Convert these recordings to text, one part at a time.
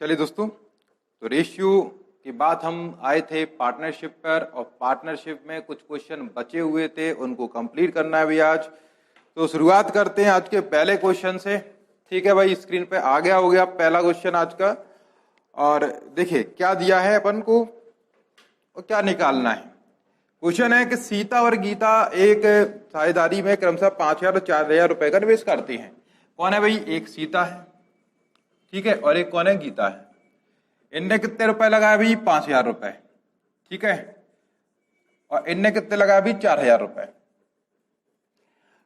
चलिए दोस्तों, तो रेशियो की बात हम आए थे पार्टनरशिप पर, और पार्टनरशिप में कुछ क्वेश्चन बचे हुए थे, उनको कंप्लीट करना है भी आज। तो शुरुआत करते हैं आज के पहले क्वेश्चन से। ठीक है भाई, स्क्रीन पे आ गया हो गया पहला क्वेश्चन आज का। और देखिए क्या दिया है अपन को और क्या निकालना है। क्वेश्चन है कि सीता और गीता एक साझेदारी में क्रमशः 5,000 और 4,000 रुपए का निवेश करते हैं। कौन है भाई? एक सीता है, ठीक है, और एक कौन है? गीता है। इनने कितने रुपए लगाए भाई? 5,000 रुपए, ठीक है, और इनने कितने लगाए भाई? 4,000 रुपए।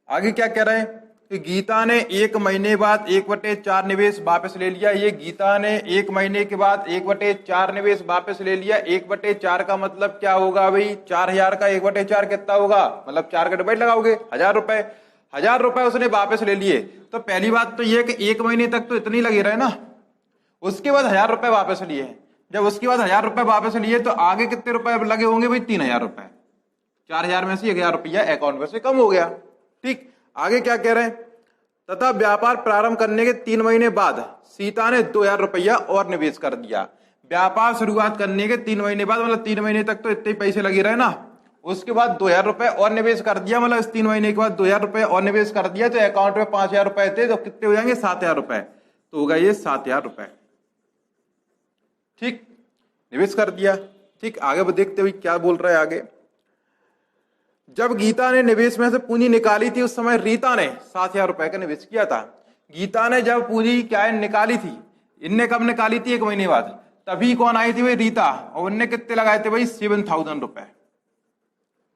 आगे क्या कह रहे हैं कि गीता ने 1 महीने बाद 1/4 निवेश वापस ले लिया। ये गीता ने 1 महीने के बाद 1/4 निवेश वापस ले लिया। 1/4 का मतलब क्या होगा भाई? 4,000 का 1/4 कितना होगा? मतलब 4 का डिवाइड लगाओगे, 1,000 रुपए। 1,000 रुपए उसने वापस ले लिए। तो पहली बात तो ये कि 1 महीने तक तो इतनी लगे रहे ना, उसके बाद 1,000 रुपए वापस लिए हैं। जब उसके बाद 1,000 रुपए वापस लिए तो आगे कितने रुपए लगे होंगे भाई? 3,000 रुपए। 4,000 में से 1,000 रुपया अकाउंट में से कम हो गया। ठीक, आगे क्या कह रहे हैं? तथा व्यापार प्रारंभ करने के 3 महीने बाद सीता ने 2,000 रुपया और निवेश कर दिया। व्यापार शुरुआत करने के 3 महीने बाद, मतलब 3 महीने तक तो इतने पैसे लगे रहे ना, उसके बाद 2,000 रुपए और निवेश कर दिया। मतलब इस 3 महीने के बाद 2,000 रुपए और निवेश कर दिया, तो अकाउंट में 5,000 रुपए थे, तो कितने हो जाएंगे? 7,000 रुपए। तो होगा ये 7,000 रुपए। ठीक, निवेश कर दिया। ठीक, आगे देखते हुए क्या बोल रहा है आगे। जब गीता ने निवेश में से पूंजी निकाली थी, उस समय रीता ने 7,000 रुपए का निवेश किया था। गीता ने जब पूंजी क्या है निकाली थी, इनने कब निकाली थी? 1 महीने बाद। तभी कौन आई थी भाई? रीता। और उनने कितने लगाए थे भाई? 7,000 रुपए,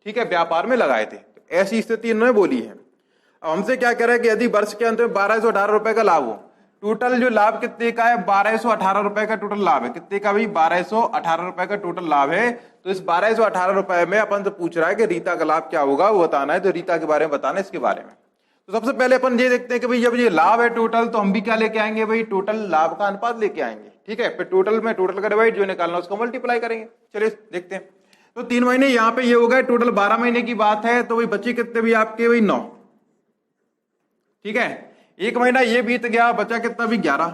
ठीक है, व्यापार में लगाए थे। तो ऐसी स्थिति इन्होंने बोली है। अब हमसे क्या कह रहा है कि यदि वर्ष के अंत में 1,218 रुपए का लाभ हो, टोटल जो लाभ कितने का है? 1,218 रुपए का टोटल लाभ है। कितने का भाई? 1,218 रुपए का टोटल लाभ है। तो इस 1,218 रुपए में अपन से पूछ रहा है कि रीता का लाभ क्या होगा, वो बताना है। तो रीता के बारे में बताना है, इसके बारे में। तो सबसे पहले अपन ये देखते हैं कि भाई जब ये लाभ है टोटल, तो हम भी क्या लेके आएंगे भाई? टोटल लाभ का अनुपात लेके आएंगे। ठीक है, फिर टोटल में टोटल का डिवाइड जो निकालना उसको मल्टीप्लाई करेंगे। चलिए देखते हैं। तो 3 महीने यहाँ पे ये हो गए, टोटल 12 महीने की बात है। तो भाई बचे कितने भी आपके? भाई 9। ठीक है, 1 महीना ये बीत गया, बचा कितना भी? 11।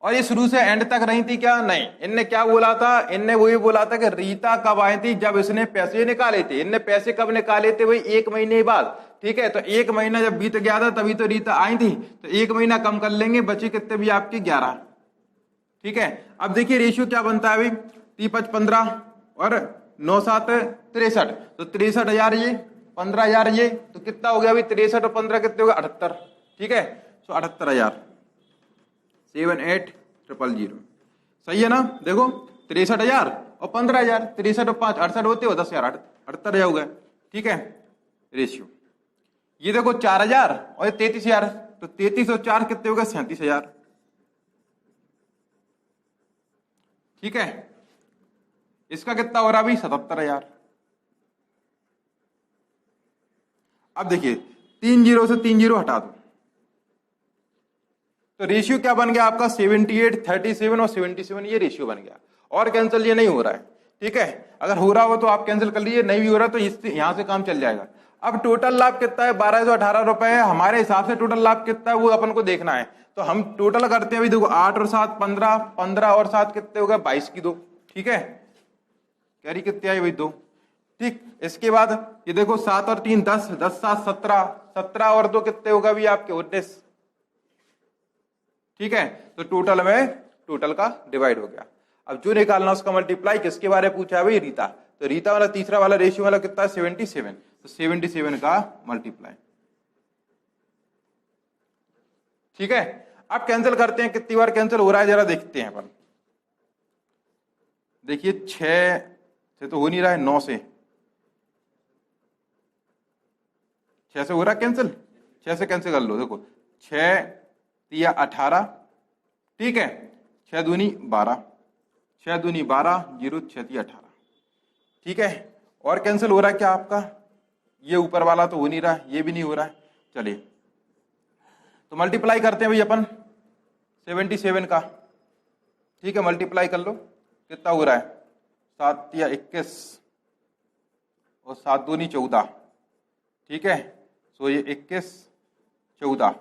और ये शुरू से एंड तक रही थी क्या? नहीं। इनने क्या बोला था? इनने वही बोला था कि रीता कब आई थी? जब इसने पैसे निकाले थे। इनने पैसे कब निकाले थे भाई? 1 महीने बाद। ठीक है, तो 1 महीना जब बीत गया था तभी तो रीता आई थी। तो 1 महीना कम कर लेंगे, बचे कितने भी आपके? 11। ठीक है, अब देखिए रेशियो क्या बनता है भाई? 3×5 15 और 9×7 63। तो 63,000 ये, 15,000 ये, तो कितना हो गया भाई? 63 और 15 कितने हो गए? 78। ठीक है, तो 78,000 78,000। सही है ना? देखो 63,000 और 15,000, 63 और 5 68 होते हो, 10,000 78,000 हो गए। ठीक है, रेशियो ये देखो 4,000 और 33,000, तो 33 और 4 कितने हो गए? 37,000। ठीक है, इसका कितना हो रहा भाई? 77,000। अब देखिए 3 जीरो से 3 जीरो हटा दो, तो रेशियो क्या बन गया आपका? 78, 37 और 77, ये रेशियो बन गया। और कैंसिल ये नहीं हो रहा है। ठीक है, अगर हो रहा हो तो आप कैंसिल कर लीजिए, नहीं भी हो रहा तो यहां से काम चल जाएगा। अब टोटल लाभ कितना है? 1,218 रुपए है। हमारे हिसाब से टोटल लाभ कितना है वो अपन को देखना है। तो हम टोटल करते हैं अभी। देखो 8 और 7 15, 15 और 7 कितने हो गए? 22 की 2। ठीक है, कैरी कितने आई भाई? 2। ठीक, इसके बाद ये देखो 7 और 3 10, 10 7 17, 17 और 2 कितने होगा भी आपके? 19। ठीक है, तो टोटल में टोटल का डिवाइड हो गया। अब जो निकालना उसका मल्टीप्लाई किसके बारे में पूछा है भाई? रीता। तो रीता वाला तीसरा वाला रेशियो वाला कितना है? 77। तो 77 का मल्टीप्लाई। ठीक है, अब कैंसिल करते हैं। कितनी बार कैंसिल हो रहा है जरा देखते हैं अपन। देखिए 6 से तो हो नहीं रहा है, 9 से, 6 से हो रहा है कैंसिल। 6 से कैंसिल कर लो। देखो 6 या 18। ठीक है, 6 दूनी 12, 6 दूनी 12, 0 6 18। ठीक है, और कैंसिल हो रहा है क्या आपका? ये ऊपर वाला तो हो नहीं रहा है, ये भी नहीं हो रहा है। चलिए तो मल्टीप्लाई करते हैं भाई अपन 77 का। ठीक है, मल्टीप्लाई कर लो, कितना हो रहा है? 7 या 21 और 7 दूनी 14। ठीक है, सो ये 21 14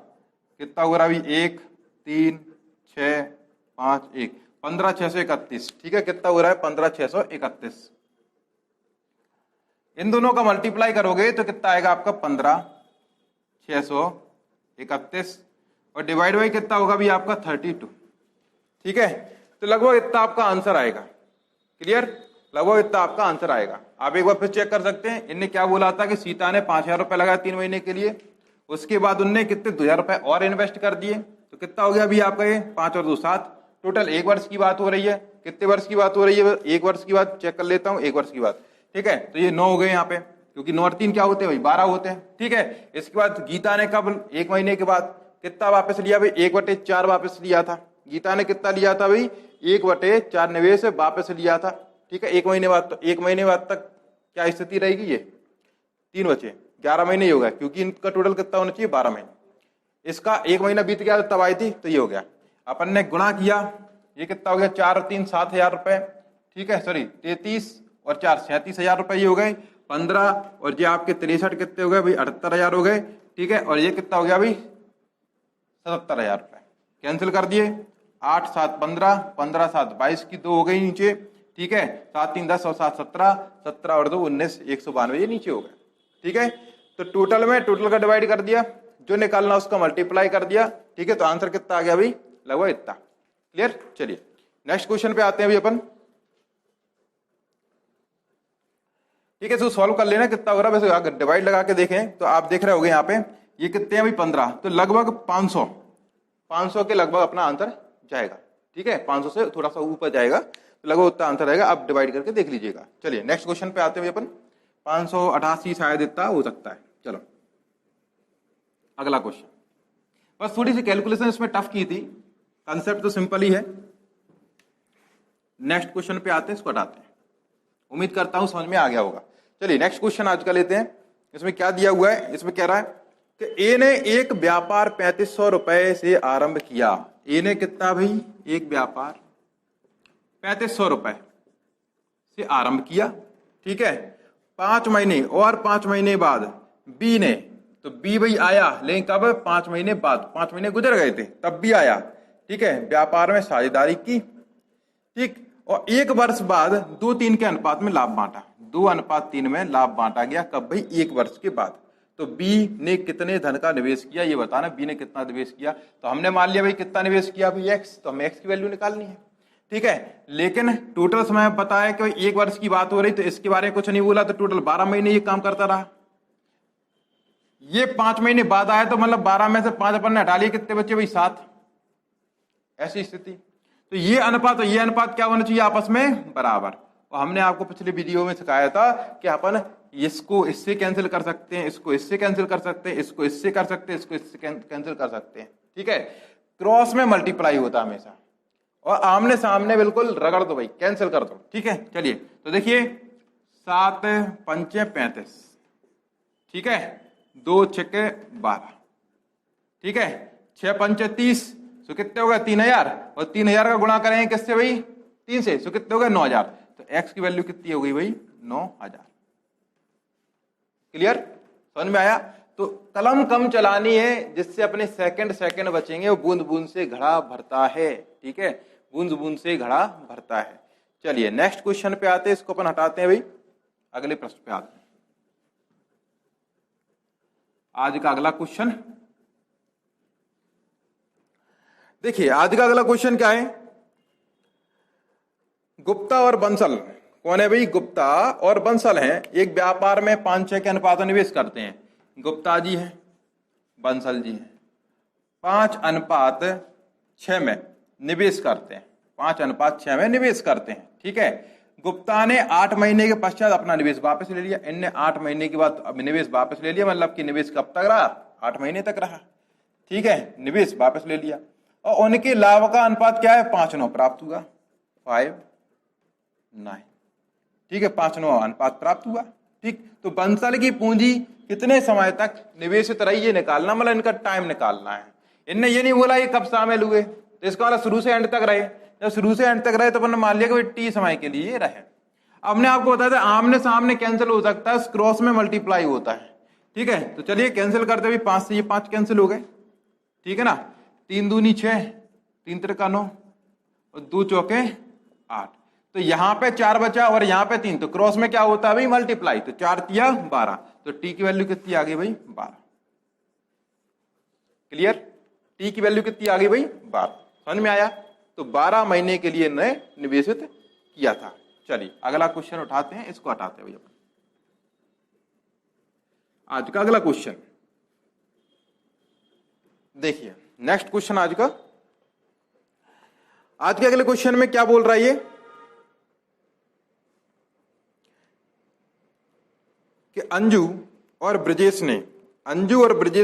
कितना हो रहा है? 1 3 6 5 1 15,631, ठीक है। कितना हो रहा है 15,631। इन दोनों का मल्टीप्लाई करोगे तो कितना आएगा आपका 15,631 और डिवाइड बाई कितना होगा भी आपका 32, ठीक है। तो लगभग इतना आपका आंसर आएगा। क्लियर, लगभग इतना आपका आंसर आएगा। आप एक बार फिर चेक कर सकते हैं। इनने क्या बोला था कि सीता ने 5,000 रुपए लगाया 3 महीने के लिए, उसके बाद उनने कितने 2,000 रुपए और इन्वेस्ट कर दिए, तो कितना हो गया अभी आपका ये 5 और 2 7, टोटल 1 वर्ष की बात हो रही है। कितने वर्ष की बात हो रही है? 1 वर्ष की बात चेक कर लेता हूँ, 1 वर्ष की बात, ठीक है। तो ये 9 हो गए यहाँ पे, क्योंकि 9 और 3 क्या होते हैं भाई 12 होते हैं, ठीक है। इसके बाद गीता ने कब 1 महीने के बाद कितना वापस लिया भाई 1/4 वापस लिया था। गीता ने कितना लिया था भाई 1/4 निवेश वापस लिया था, ठीक है। 1 महीने बाद, तो 1 महीने बाद तक क्या स्थिति रहेगी? ये 3 बचे, 11 महीने ही होगा, क्योंकि इनका टोटल कितना होना चाहिए 12 महीने। इसका 1 महीना बीत गया तब आई थी, तो ये हो गया। अपन ने गुणा किया, ये कितना हो गया 4 और 3 7,000 रुपए, ठीक है। सॉरी 33 और 4 37,000 रुपए ये हो गए। 15 और ये आपके 63 कितने हो गए भाई 78,000 हो गए, ठीक है। और ये कितना हो गया भाई 77,000 रुपए। कैंसिल कर दिए, 8 7 15, 15 7 22 की 2 हो गई नीचे, ठीक है। 7 3 10 और 7 17, 17 और 2 19, 192 ये नीचे हो गए, ठीक है। तो टोटल में टोटल का डिवाइड कर दिया, जो निकालना उसका मल्टीप्लाई कर दिया, ठीक है। तो आंसर कितना आ गया भाई लगभग इतना। क्लियर, चलिए नेक्स्ट क्वेश्चन पे आते हैं अभी अपन, ठीक है। तो सॉल्व कर लेना कितना हो रहा है। वैसे अगर डिवाइड लगा के देखें तो आप देख रहे होंगे यहाँ पे ये कितने हैं भाई 15, तो लगभग 500 के लगभग अपना आंसर जाएगा, ठीक है। 500 से थोड़ा सा ऊपर जाएगा, तो लगभग उतना आंसर आएगा। आप डिवाइड करके देख लीजिएगा। चलिए नेक्स्ट क्वेश्चन पे आते हुए अपन, 588 शायद इतना हो सकता है। चलो अगला क्वेश्चन, बस थोड़ी सी कैलकुलेशन इसमें टफ की थी, कंसेप्ट तो सिंपल ही है। नेक्स्ट क्वेश्चन पे आते हैं, इसको हटाते हैं। उम्मीद करता हूं समझ में आ गया होगा। चलिए नेक्स्ट क्वेश्चन आज का लेते हैं। इसमें क्या दिया हुआ है, इसमें कह रहा है कि ए ने एक व्यापार 3500 रुपए से आरंभ किया। ए ने कितना भाई एक व्यापार 3500 रुपए से आरंभ किया, ठीक है। 5 महीने और 5 महीने बाद बी ने, तो बी भाई आया, लेकिन कब 5 महीने बाद, 5 महीने गुजर गए थे तब भी आया, ठीक है। व्यापार में साझेदारी की, ठीक। और 1 वर्ष बाद 2:3 के अनुपात में लाभ बांटा, 2:3 में लाभ बांटा गया। कब भाई 1 वर्ष के बाद। तो बी ने कितने धन का निवेश किया ये बताना, बी ने कितना निवेश किया। तो हमने मान लिया भाई कितना निवेश किया भाई x, तो हमें x की वैल्यू निकालनी है, ठीक है। लेकिन टोटल समय बताया कि 1 वर्ष की बात हो रही, तो इसके बारे में कुछ नहीं बोला, तो टोटल 12 महीने ये काम करता रहा। ये 5 महीने बाद आया, तो मतलब 12 में से 5 अपन ने हटा लिए, कितने बचे भाई 7, ऐसी स्थिति। तो ये अनुपात और ये अनुपात क्या होना चाहिए आपस में बराबर। और हमने आपको पिछले वीडियो में सिखाया था कि अपन इसको इससे कैंसिल कर सकते हैं, इसको इससे कैंसिल कर सकते हैं, इसको इससे कर सकते हैं, इसको इससे कैंसिल कर सकते हैं, ठीक है। क्रॉस में मल्टीप्लाई होता हमेशा, और आमने सामने बिल्कुल रगड़ दो भाई, कैंसिल कर दो, ठीक है। चलिए तो देखिए 7 5 35, ठीक है। 2 6 12, ठीक है। 6 5 30, तो कितने हो गए 3000, और 3000 का गुणा करेंगे किससे भाई 3 से, तो कितने हो गए 9000। तो x की वैल्यू कितनी हो गई भाई 9000। क्लियर, समझ में आया। तो कलम कम चलानी है, जिससे अपने सेकंड बचेंगे। वो बूंद बूंद से घड़ा भरता है, ठीक है, बूंद बूंद से घड़ा भरता है। चलिए नेक्स्ट क्वेश्चन पे आते हैं, इसको अपन हटाते हैं भाई, अगले प्रश्न पे आते हैं। आज का अगला क्वेश्चन देखिए, आज का अगला क्वेश्चन क्या है, गुप्ता और बंसल, कौन है भाई गुप्ता और बंसल हैं, एक व्यापार में 5-6 के अनुपात में निवेश करते हैं। गुप्ता जी हैं, बंसल जी हैं, 5:6 में निवेश करते हैं, 5:6 में निवेश करते हैं, ठीक है। गुप्ता ने 8 महीने के पश्चात अपना निवेश वापस ले लिया, इनने 8 महीने के बाद निवेश वापस ले लिया, मतलब कि निवेश कब तक रहा 8 महीने तक रहा, ठीक है। निवेश वापस ले लिया, और उनके लाभ का अनुपात क्या है 5:9 प्राप्त हुआ, 5:9, ठीक है। 5:9 अनुपात प्राप्त हुआ, ठीक। तो बंसल की पूंजी कितने समय तक निवेशित रही ये निकालना, मतलब इनका टाइम निकालना है। इनने ये नहीं बोला ये कब शामिल हुए, तो इसका मतलब शुरू से एंड तक रहे। जब शुरू से एंड तक रहे तो अपन मान लिया कि टी समय के लिए रहे। अब हमने आपको बताया था आमने सामने कैंसिल हो सकता है, क्रॉस में मल्टीप्लाई होता है, ठीक है। तो चलिए कैंसिल करते हुए 5 से ये 5 कैंसिल हो गए, ठीक है ना। 3 दूनी 6, 3 त्रिका 9, और 2 चौके 8, तो यहां पे 4 बचा और यहां पे 3, तो क्रॉस में क्या होता है भाई मल्टीप्लाई, तो 4 तिया 12, तो टी की वैल्यू कितनी आ गई भाई 12। क्लियर, टी की वैल्यू कितनी आ गई भाई 12, समझ में आया। तो 12 महीने के लिए ने निवेशित किया था। चलिए अगला क्वेश्चन उठाते हैं, इसको हटाते हैं भैया। आज का अगला क्वेश्चन देखिए, नेक्स्ट क्वेश्चन आज का। आज के अगले क्वेश्चन में क्या बोल रहा है ये कि अंजू और ब्रजेश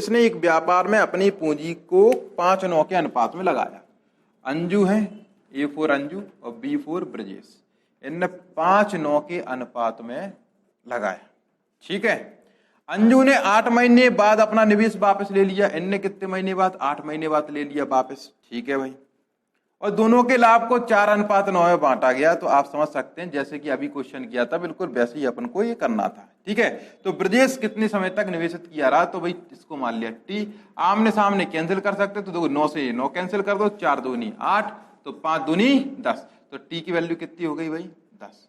ने एक व्यापार में अपनी पूंजी को 5:9 के अनुपात में लगाया। अंजू है, ए फॉर अंजू और बी फॉर ब्रजेश, इनने 5:9 के अनुपात में लगाया। ठीक है, अंजू ने 8 महीने बाद अपना निवेश वापस ले लिया, इनने कितने महीने बाद 8 महीने बाद ले लिया वापस। ठीक है भाई, और दोनों के लाभ को 4:9 में बांटा गया। तो आप समझ सकते हैं जैसे कि अभी क्वेश्चन किया था बिल्कुल वैसे ही अपन को ये करना था। ठीक है, तो ब्रजेश कितने समय तक निवेशित किया रहा, तो भाई इसको मान लिया टी, आमने सामने कैंसिल कर सकते, तो देखो 9 से 9 कैंसिल कर दो, 4 दूनी 8, तो 5 दूनी 10, तो टी की वैल्यू कितनी हो गई भाई 10।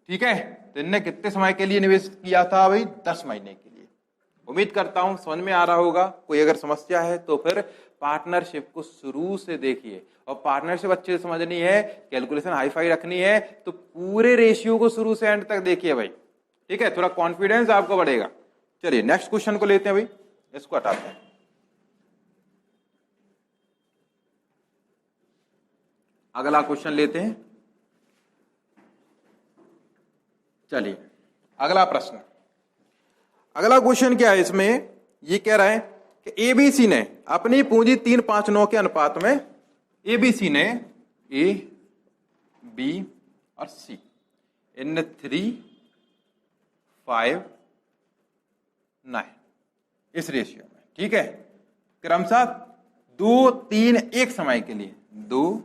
ठीक है, तो इनने कितने समय के लिए निवेश किया था भाई 10 महीने के लिए। उम्मीद करता हूं समझ में आ रहा होगा। कोई अगर समस्या है तो फिर पार्टनरशिप को शुरू से देखिए, और पार्टनरशिप अच्छे से समझनी है, कैलकुलेशन हाई फाई रखनी है, तो पूरे रेशियो को शुरू से एंड तक देखिए भाई। ठीक है, थोड़ा कॉन्फिडेंस आपको बढ़ेगा। चलिए नेक्स्ट क्वेश्चन को लेते हैं भाई, इसको हटाते हैं। अगला क्वेश्चन लेते हैं। चलिए अगला प्रश्न, अगला क्वेश्चन क्या है इसमें, ये कह रहा है कि एबीसी ने अपनी पूंजी 3:5:9 के अनुपात में, एबीसी ने ए बी और सी इन 3:5:9 इस रेशियो में। ठीक है, क्रमशः 2, 3, 1 समय के लिए 2,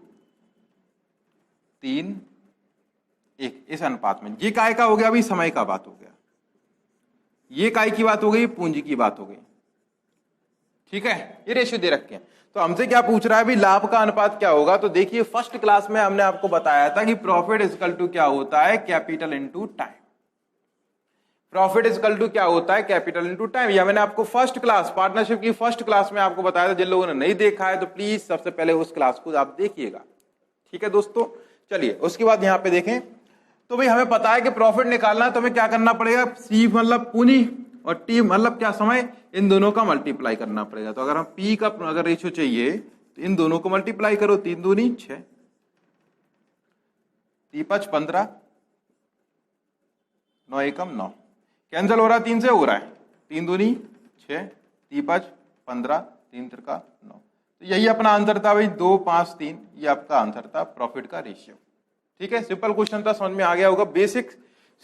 3, 1 इस अनुपात में। ये काय का हो गया अभी समय का बात हो गया, ये काय की बात हो गई, पूंजी की बात हो गई। ठीक है, ये रेशियो दे रखे हैं। तो हमसे क्या पूछ रहा है अभी, लाभ का अनुपात क्या होगा। तो देखिए फर्स्ट क्लास में हमने आपको बताया था कि प्रॉफिट इक्वल टू क्या होता है, capital into time. Profit equal to क्या होता है, कैपिटल इनटू टाइम। यह मैंने आपको फर्स्ट क्लास, पार्टनरशिप की फर्स्ट क्लास में आपको बताया था। जिन लोगों ने नहीं देखा है तो प्लीज सबसे पहले उस क्लास को आप देखिएगा। ठीक है दोस्तों, चलिए उसके बाद यहां पे देखें, तो भाई हमें पता है कि प्रॉफिट निकालना है तो हमें क्या करना पड़ेगा, सी मतलब पूंजी और टी मतलब क्या समय, इन दोनों का मल्टीप्लाई करना पड़ेगा। तो अगर हम पी का अगर रेशियो चाहिए तो इन दोनों को मल्टीप्लाई करो, 3 दूनी 6, 3 5 15, 9 एकम 9, कैंसिल हो रहा है 3 से, हो रहा है 3 दूनी 6, 3 5 15, 3 3 9। तो यही अपना आंसर था भाई 2 5 3, ये आपका आंसर था प्रॉफिट का रेशियो। ठीक है, सिंपल क्वेश्चन था, समझ में आ गया होगा, बेसिक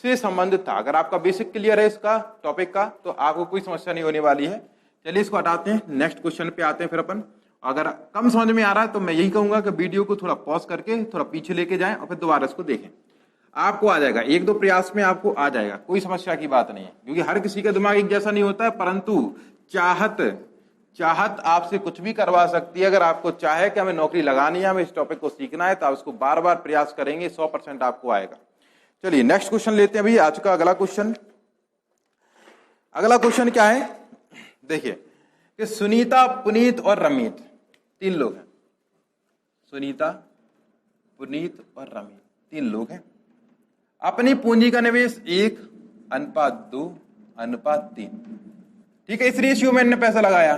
से संबंधित था। अगर आपका बेसिक क्लियर है इसका टॉपिक का तो आपको कोई समस्या नहीं होने वाली है। चलिए इसको हटाते हैं, नेक्स्ट क्वेश्चन पे आते हैं फिर अपन। अगर कम समझ में आ रहा है तो मैं यही कहूंगा कि वीडियो को थोड़ा पॉज करके थोड़ा पीछे लेके जाएं और फिर दोबारा इसको देखें, आपको आ जाएगा, 1-2 प्रयास में आपको आ जाएगा, कोई समस्या की बात नहीं है। क्योंकि हर किसी का दिमाग एक जैसा नहीं होता है, परंतु चाहत आपसे कुछ भी करवा सकती है। अगर आपको चाहे कि हमें नौकरी लगानी है, हमें इस टॉपिक को सीखना है, तो आप उसको बार बार प्रयास करेंगे, 100% आपको आएगा। चलिए नेक्स्ट क्वेश्चन लेते हैं भाई, आज का अगला क्वेश्चन। अगला क्वेश्चन क्या है, देखिए कि सुनीता, पुनीत और रमीत 3 लोग हैं। सुनीता, पुनीत और रमीत 3 लोग हैं। अपनी पूंजी का निवेश 1:2:3, ठीक है, इस रेशियो में इन्होंने पैसा लगाया।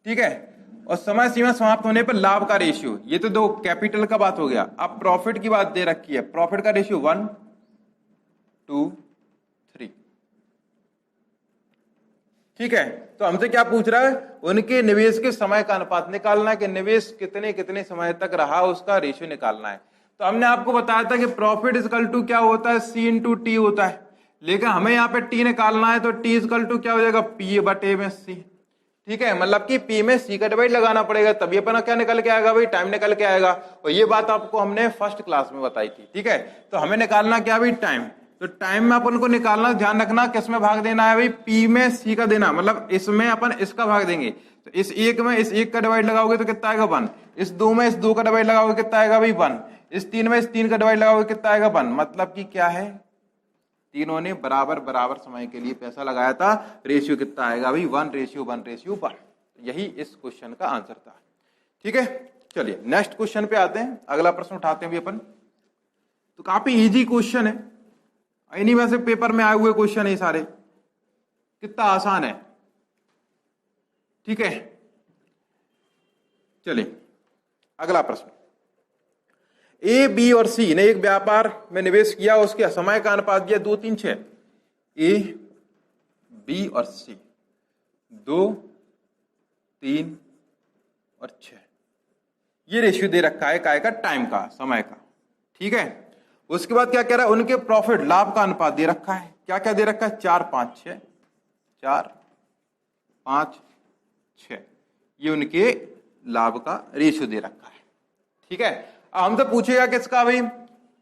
ठीक है, और समय सीमा समाप्त होने पर लाभ का रेशियो, ये तो 2 कैपिटल का बात हो गया। अब प्रॉफिट की बात दे रखी है, प्रॉफिट का रेशियो 1:2:3। ठीक है, तो हमसे क्या पूछ रहा है, उनके निवेश के समय का अनुपात निकालना है कि निवेश कितने समय तक रहा, उसका रेशियो निकालना है। तो हमने आपको बताया था कि प्रॉफिट इक्वल टू क्या होता है, C इंटू टी होता है, लेकिन हमें यहाँ पे टी निकालना है तो टी इक्वल टू क्या हो जाएगा, P/C। ठीक है, मतलब कि P में C का डिवाइड लगाना पड़ेगा, तभी अपना क्या निकल के आएगा भाई, टाइम निकल के आएगा। और ये बात आपको हमने फर्स्ट क्लास में बताई थी। ठीक है, तो हमें निकालना क्या भाई, टाइम। तो टाइम में अपन को निकालना, ध्यान रखना किस में भाग देना है भाई, पी में सी का देना, मतलब इसमें अपन इसका भाग देंगे। तो इस एक में इस एक का डिवाइड लगाओगे तो कितना आएगा 1, इस दो में इस दो का डिवाइड लगाओगे कितना आएगा भाई 1, इस तीन में इस तीन का डिवाइड लगाओगे कितना आएगा 1। मतलब कि क्या है, तीनों ने बराबर बराबर समय के लिए पैसा लगाया था, रेशियो कितना आएगा भाई 1:1:1। यही इस क्वेश्चन का आंसर था। ठीक है, चलिए नेक्स्ट क्वेश्चन पे आते हैं, अगला प्रश्न उठाते हैं भी अपन। तो काफी इजी क्वेश्चन है, इन्हीं में से पेपर में आए हुए क्वेश्चन है सारे, कितना आसान है। ठीक है, चलिए अगला प्रश्न। ए, बी और सी ने एक व्यापार में निवेश किया, उसके समय का अनुपात दिया 2:3:6। ए, बी और सी 2, 3 और 6, ये रेशियो दे रखा है काय का, टाइम का, समय का। ठीक है, उसके बाद क्या कह रहा है, उनके प्रॉफिट, लाभ का अनुपात दे रखा है, क्या क्या दे रखा है, 4:5:6, 4:5:6, ये उनके लाभ का रेशियो दे रखा है। ठीक है, अब हमसे पूछेगा किसका भाई,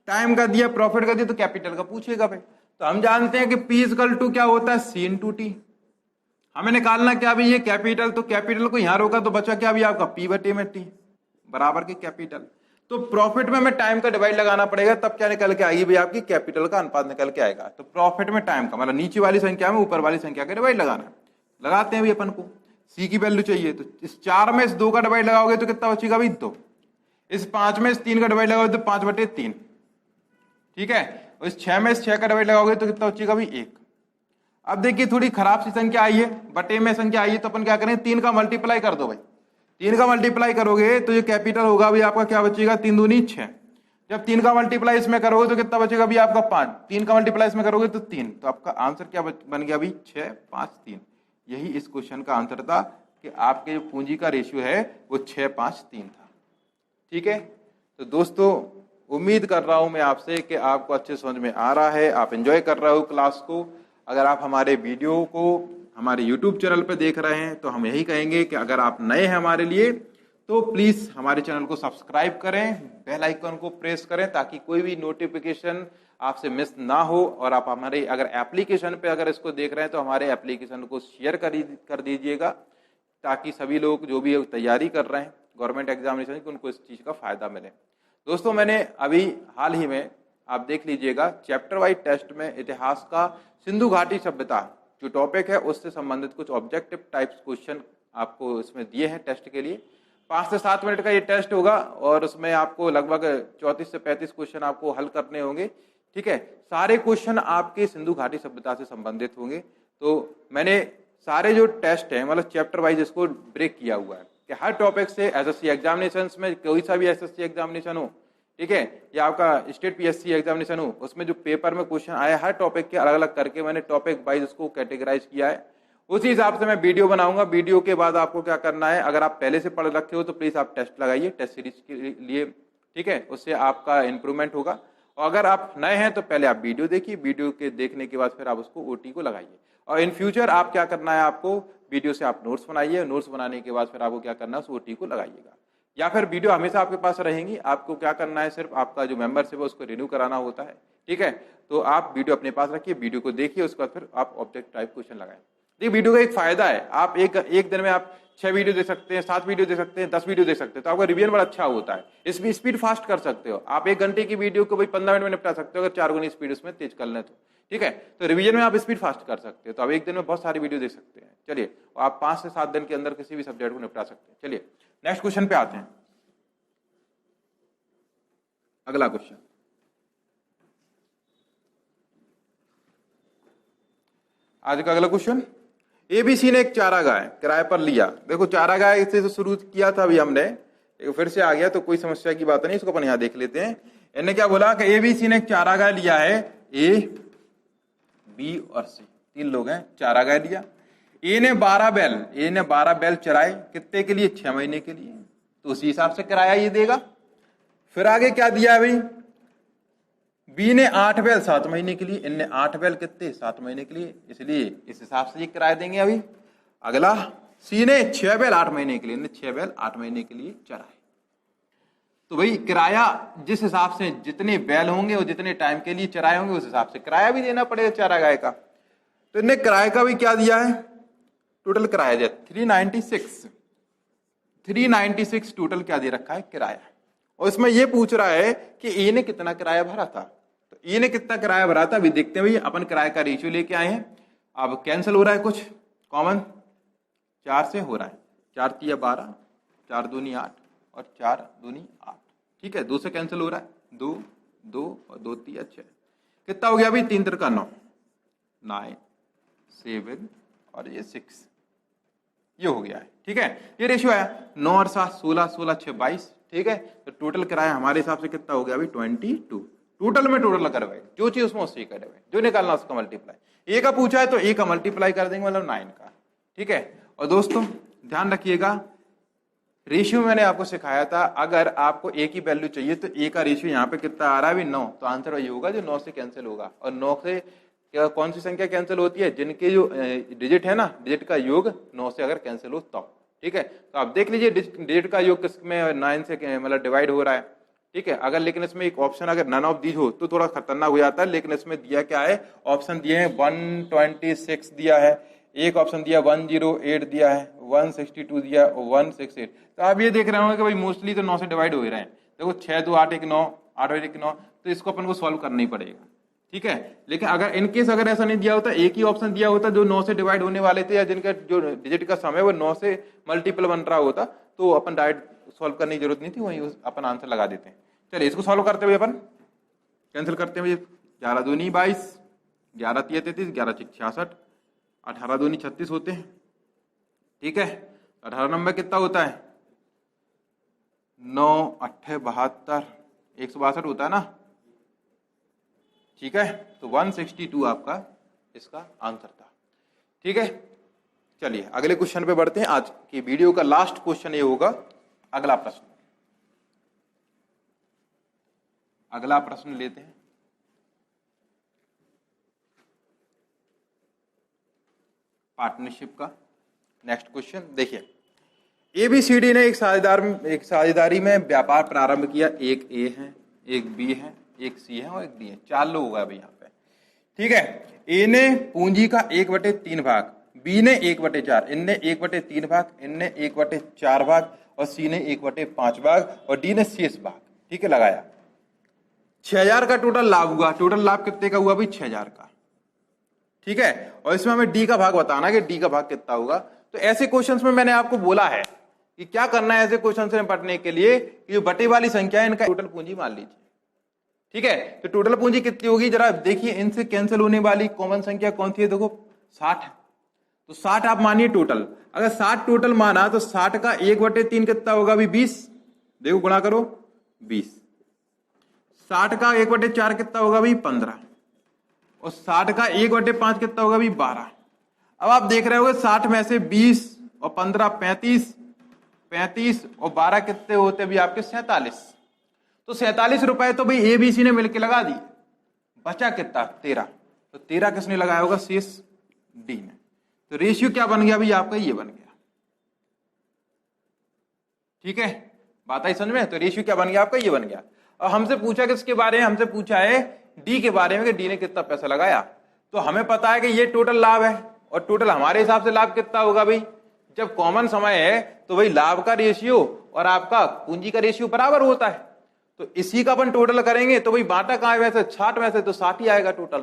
टाइम का दिया, प्रॉफिट का दिया, तो कैपिटल का पूछेगा भाई। तो हम जानते हैं कि P = क्या होता है, C × T। हमें निकालना क्या भाई, ये कैपिटल, तो कैपिटल को यहां रोका तो बचा क्या भी आपका P/T बराबर के कैपिटल। तो प्रॉफिट में हमें टाइम का डिवाइड लगाना पड़ेगा, तब क्या निकल के आएगी भाई आपकी, कैपिटल का अनुपात निकल के आएगा। तो प्रॉफिट में टाइम का मतलब नीचे वाली संख्या में ऊपर वाली संख्या का डिवाइड लगाना है। लगाते हैं भाई अपन को, सी की वैल्यू चाहिए, तो इस 4 में इस 2 का डिवाइड लगाओगे तो कितना बचेगा भाई 2, इस 5 में इस 3 का डिवाइड लगाओगे तो 5/3। ठीक है, और इस 6 में इस 6 का डिवाइड लगाओगे तो कितना बचेगा भाई 1। अब देखिए थोड़ी खराब सी संख्या आई है, बटे में संख्या आई है, तो अपन क्या करें, 3 का मल्टीप्लाई कर दो भाई। 3 का मल्टीप्लाई करोगे तो ये कैपिटल होगा भाई आपका, क्या बचेगा, 3 दूनी 6। जब 3 का मल्टीप्लाई इसमें करोगे तो कितना बचेगा भाई आपका 5, 3 का मल्टीप्लाई इसमें करोगे तो 3। तो आपका आंसर क्या बन गया भाई 6, 5, 3। यही इस क्वेश्चन का आंसर था कि आपके जो पूंजी का रेशियो है वो 6, 5, 3 था। ठीक है, तो दोस्तों उम्मीद कर रहा हूं मैं आपसे कि आपको अच्छे समझ में आ रहा है, आप एंजॉय कर रहे हो क्लास को। अगर आप हमारे वीडियो को हमारे YouTube चैनल पर देख रहे हैं तो हम यही कहेंगे कि अगर आप नए हैं हमारे लिए तो प्लीज हमारे चैनल को सब्सक्राइब करें, बेल आइकन को प्रेस करें, ताकि कोई भी नोटिफिकेशन आपसे मिस ना हो। और आप हमारे अगर एप्लीकेशन पे अगर इसको देख रहे हैं तो हमारे एप्लीकेशन को शेयर कर दीजिएगा, ताकि सभी लोग जो भी तैयारी कर रहे हैं गवर्नमेंट एग्जामिनेशन की, उनको इस चीज का फायदा मिले। दोस्तों मैंने अभी हाल ही में, आप देख लीजिएगा, चैप्टर वाइज टेस्ट में इतिहास का सिंधु घाटी सभ्यता जो टॉपिक है उससे संबंधित कुछ ऑब्जेक्टिव टाइप्स क्वेश्चन आपको इसमें दिए हैं टेस्ट के लिए। 5 से 7 मिनट का ये टेस्ट होगा और उसमें आपको लगभग 34 से 35 क्वेश्चन आपको हल करने होंगे। ठीक है, सारे क्वेश्चन आपके सिंधु घाटी सभ्यता से संबंधित होंगे। तो मैंने सारे जो टेस्ट है मतलब चैप्टर वाइज इसको ब्रेक किया हुआ है कि हर टॉपिक से एसएससी एग्जामिनेशन में, कोई सा भी एसएससी एग्जामिनेशन हो, ठीक है, या आपका स्टेट पीएससी एग्जामिनेशन हो, उसमें जो पेपर में क्वेश्चन आया हर टॉपिक के अलग अलग करके मैंने टॉपिक वाइज उसको कैटेगराइज किया है। उसी हिसाब से मैं वीडियो बनाऊंगा। वीडियो के बाद आपको क्या करना है, अगर आप पहले से पढ़ रखे हो तो प्लीज आप टेस्ट लगाइए, टेस्ट सीरीज के लिए। ठीक है, उससे आपका इंप्रूवमेंट होगा। और अगर आप नए हैं तो पहले आप वीडियो देखिए, वीडियो के देखने के बाद फिर आप उसको ओटी को लगाइए। और इन फ्यूचर आप क्या करना है, आपको वीडियो से आप नोट्स बनाइए, नोट्स बनाने के बाद फिर आपको क्या करना है, उस ओटी को लगाइएगा। या फिर वीडियो हमेशा आपके पास रहेंगी, आपको क्या करना है, सिर्फ आपका जो मेंबरशिप है उसको रिन्यू कराना होता है। ठीक है, तो आप वीडियो अपने पास रखिए, वीडियो को देखिए, उसके बाद फिर आप ऑब्जेक्ट टाइप क्वेश्चन लगाएं। देखिए वीडियो का एक फायदा है, आप एक दिन में आप 6 वीडियो देख सकते हैं, 7 वीडियो देख सकते हैं, 10 वीडियो देख सकते हैं, तो आपका रिवीजन बड़ा अच्छा होता है। इसमें स्पीड फास्ट कर सकते हो आप, 1 घंटे की वीडियो को भाई 15 मिनट में निपटा सकते हो अगर 4 गुनी स्पीड उसमें तेज कर लें तो। ठीक है, तो रिवीजन में आप स्पीड फास्ट कर सकते हो, तो आप एक दिन में बहुत सारी वीडियो देख सकते हैं। चलिए, आप 5 से 7 दिन के अंदर किसी भी सब्जेक्ट को निपटा सकते हैं। चलिए नेक्स्ट क्वेश्चन पे आते हैं। अगला क्वेश्चन, आज का अगला क्वेश्चन, एबीसी ने एक चारागाह किराए पर लिया। देखो चारागाह से तो शुरू किया था अभी हमने, फिर से आ गया तो कोई समस्या की बात नहीं, इसको अपन यहां देख लेते हैं। इन्हें क्या बोला कि एबीसी ने एक चारागाह लिया है, ए, बी और सी 3 लोग हैं, चारागाह लिया। ए ने 12 बैल चराए, कितने के लिए, 6 महीने के लिए, तो उसी हिसाब से किराया ये देगा। फिर आगे क्या दिया है भाई, बी ने 8 बैल 7 महीने के लिए, इनने 8 बैल कितने, 7 महीने के लिए, इसलिए इस हिसाब से ये किराया देंगे। अभी अगला, सी ने 6 बैल 8 महीने के लिए, इनने 6 बैल 8 महीने के लिए चराए। तो भाई किराया जिस हिसाब से जितने बैल होंगे और जितने टाइम के लिए चराए होंगे उस हिसाब से किराया भी देना पड़ेगा चारा गाय का। तो इन्हें किराए का भी क्या दिया है, टोटल किराया दिया 396 टोटल क्या दे रखा है किराया। और इसमें ये पूछ रहा है कि ए ने कितना किराया भरा था। तो ए ने कितना किराया भरा था अभी देखते हैं भाई। अपन किराए का रेशियो लेके आए हैं। अब कैंसिल हो रहा है कुछ कॉमन 4 से हो रहा है, 4 तिया 12, 4 दूनी 8 और 4 दूनी 8। ठीक है, 2 से कैंसिल हो रहा है, 2 2 और 2 तिया 6। कितना हो गया अभी 3 तिरका 9, 9 7 और ये 6, ये हो गया है। ठीक है, ये रेशियो आया 9 और 7 16, 16 6 22। ठीक है, तो टोटल किराया हमारे हिसाब से कितना हो गया अभी 22। टोटल में टोटल कर भाई, जो चीज उसमें उससे करे भाई, जो निकालना उसका मल्टीप्लाई। ए का पूछा है तो ए का मल्टीप्लाई कर देंगे, मतलब 9 का। ठीक है, और दोस्तों ध्यान रखिएगा रेशियो मैंने आपको सिखाया था, अगर आपको ए की वैल्यू चाहिए तो ए का रेशियो यहाँ पे कितना आ रहा है अभी 9, तो आंसर वही होगा जो 9 से कैंसिल होगा। और 9 से क्या कौन सी संख्या कैंसिल होती है, जिनके जो डिजिट है ना, डिजिट का योग 9 से अगर कैंसिल हो तो। ठीक है, तो आप देख लीजिए डिजिट का योग किसमें 9 से मतलब डिवाइड हो रहा है। ठीक है, अगर लेकिन इसमें एक ऑप्शन अगर नन ऑफ दीज हो तो थोड़ा खतरनाक हो जाता है, लेकिन इसमें दिया क्या है, ऑप्शन दिए हैं 126 दिया है, एक ऑप्शन दिया 108 दिया है, 162 दिया, 168। तो आप ये देख रहे होंगे कि भाई मोस्टली तो 9 से डिवाइड हो ही रहे हैं। देखो 6 2 8 1 9, 8 1 9, तो इसको अपन को सॉल्व करना ही पड़ेगा। ठीक है, लेकिन अगर इनकेस अगर ऐसा नहीं दिया होता, एक ही ऑप्शन दिया होता जो 9 से डिवाइड होने वाले थे या जिनका जो डिजिट का समय वो 9 से मल्टीपल बन रहा होता, तो अपन डायरेक्ट सॉल्व करने की जरूरत नहीं थी, वही अपन आंसर लगा देते हैं। चलिए इसको सॉल्व करते हुए अपन कैंसिल करते हुए 11 दूनी 22, 11 तिया 33, 11 6 66, 18 दूनी 36 होते हैं। ठीक है, 18 नंबर कितना होता है 9 8 72, 162 होता है ना। ठीक है, तो 162 आपका इसका आंसर था। ठीक है, चलिए अगले क्वेश्चन पे बढ़ते हैं। आज की वीडियो का लास्ट क्वेश्चन ये होगा। अगला प्रश्न लेते हैं। पार्टनरशिप का नेक्स्ट क्वेश्चन देखिए, एबीसीडी ने एक साझेदारी में व्यापार प्रारंभ किया। एक ए है, एक बी है, एक सी है और एक डी है। 4 लोग होगा अभी यहाँ पे। ठीक है, ए ने पूंजी का 1/3 भाग, बी ने 1/4, इनने 1/3 भाग, इनने 1/4 भाग और सी ने 1/5 भाग और डी ने शेष भाग। ठीक है, लगाया 6000 का टोटल लाभ हुआ। टोटल लाभ कितने का हुआ भाई 6000 का। ठीक है, और इसमें हमें डी का भाग बताना कि डी का भाग कितना होगा। तो ऐसे क्वेश्चंस में मैंने आपको बोला है कि क्या करना है ऐसे क्वेश्चन से निपटने के लिए, कि जो बटे वाली संख्या है इनका टोटल पूंजी मान लीजिए। ठीक है, तो टोटल पूंजी कितनी होगी जरा देखिए, इनसे कैंसिल होने वाली कॉमन संख्या कौन सी है, देखो 60 है। तो 60 आप मानिए टोटल, अगर 60 टोटल माना तो 60 का 1/3 कितना होगा अभी 20, देखो गुणा करो 20। 60 का 1/4 कितना होगा भाई 15 और 60 का 1/5 कितना होगा भाई 12। अब आप देख रहे होगे 60 में से 20 और 15 35, 35 और 12 कितने होते भी आपके 47। तो 47 रुपए तो भाई एबीसी ने मिलकर लगा दी, बचा कितना 13। तो 13 किसने लगाया होगा शेष डी ने। तो रेशियो क्या बन गया भाई आपका ये बन गया। ठीक है, बात आई समझ में। तो रेशियो क्या बन गया आपका ये बन गया। और हमसे पूछा किसके बारे में, हमसे पूछा है डी के बारे में कि डी ने कितना पैसा लगाया। तो हमें पता है कि ये टोटल लाभ है और टोटल हमारे हिसाब से लाभ कितना होगा भाई, जब कॉमन समय है तो भाई लाभ का रेशियो और आपका पूंजी का रेशियो बराबर होता है। तो इसी का अपन टोटल करेंगे तो भाई बांटा कहां है वैसे 60 में से, तो 60 ही आएगा टोटल।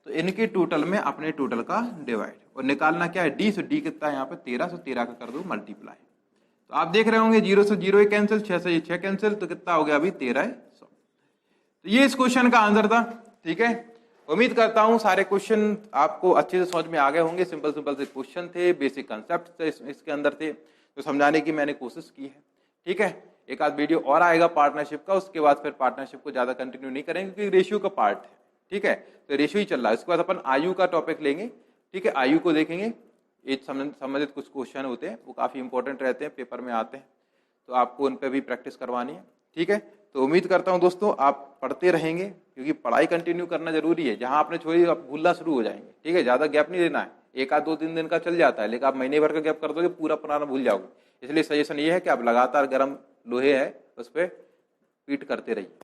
तो इनके टोटल में अपने टोटल का डिवाइड और निकालना क्या है डी। से डी कितना है यहाँ पे 13, से 13 का कर दो मल्टीप्लाई। तो आप देख रहे होंगे 0 से 0 कैंसिल, 6 से 6 कैंसिल, तो कितना हो गया अभी 1300। तो ये इस क्वेश्चन का आंसर था। ठीक है, उम्मीद करता हूं सारे क्वेश्चन आपको अच्छे से समझ में आ गए होंगे। सिंपल से क्वेश्चन थे, बेसिक कंसेप्ट इसके अंदर थे, तो समझाने की मैंने कोशिश की है। ठीक है, एक आध वीडियो और आएगा पार्टनरशिप का, उसके बाद फिर पार्टनरशिप को ज्यादा कंटिन्यू नहीं करेंगे क्योंकि रेशियो का पार्ट है। ठीक है, तो रेशियो ही चल रहा है। उसके बाद अपन आयु का टॉपिक लेंगे। ठीक है, आयु को देखेंगे, एज संबंधित कुछ क्वेश्चन होते हैं वो काफी इंपॉर्टेंट रहते हैं, पेपर में आते हैं, तो आपको उन पर भी प्रैक्टिस करवानी है। ठीक है, तो उम्मीद करता हूं दोस्तों आप पढ़ते रहेंगे क्योंकि पढ़ाई कंटिन्यू करना जरूरी है। जहां आपने छोड़ी आप भूलना शुरू हो जाएंगे। ठीक है, ज्यादा गैप नहीं लेना है, 1 आध 2 दिन का चल जाता है, लेकिन आप महीने भर का गैप कर दोगे पूरा पुराना भूल जाओगे। इसलिए सजेशन ये है कि आप लगातार गर्म लोहे है उस पर ट्वीट करते रहिए।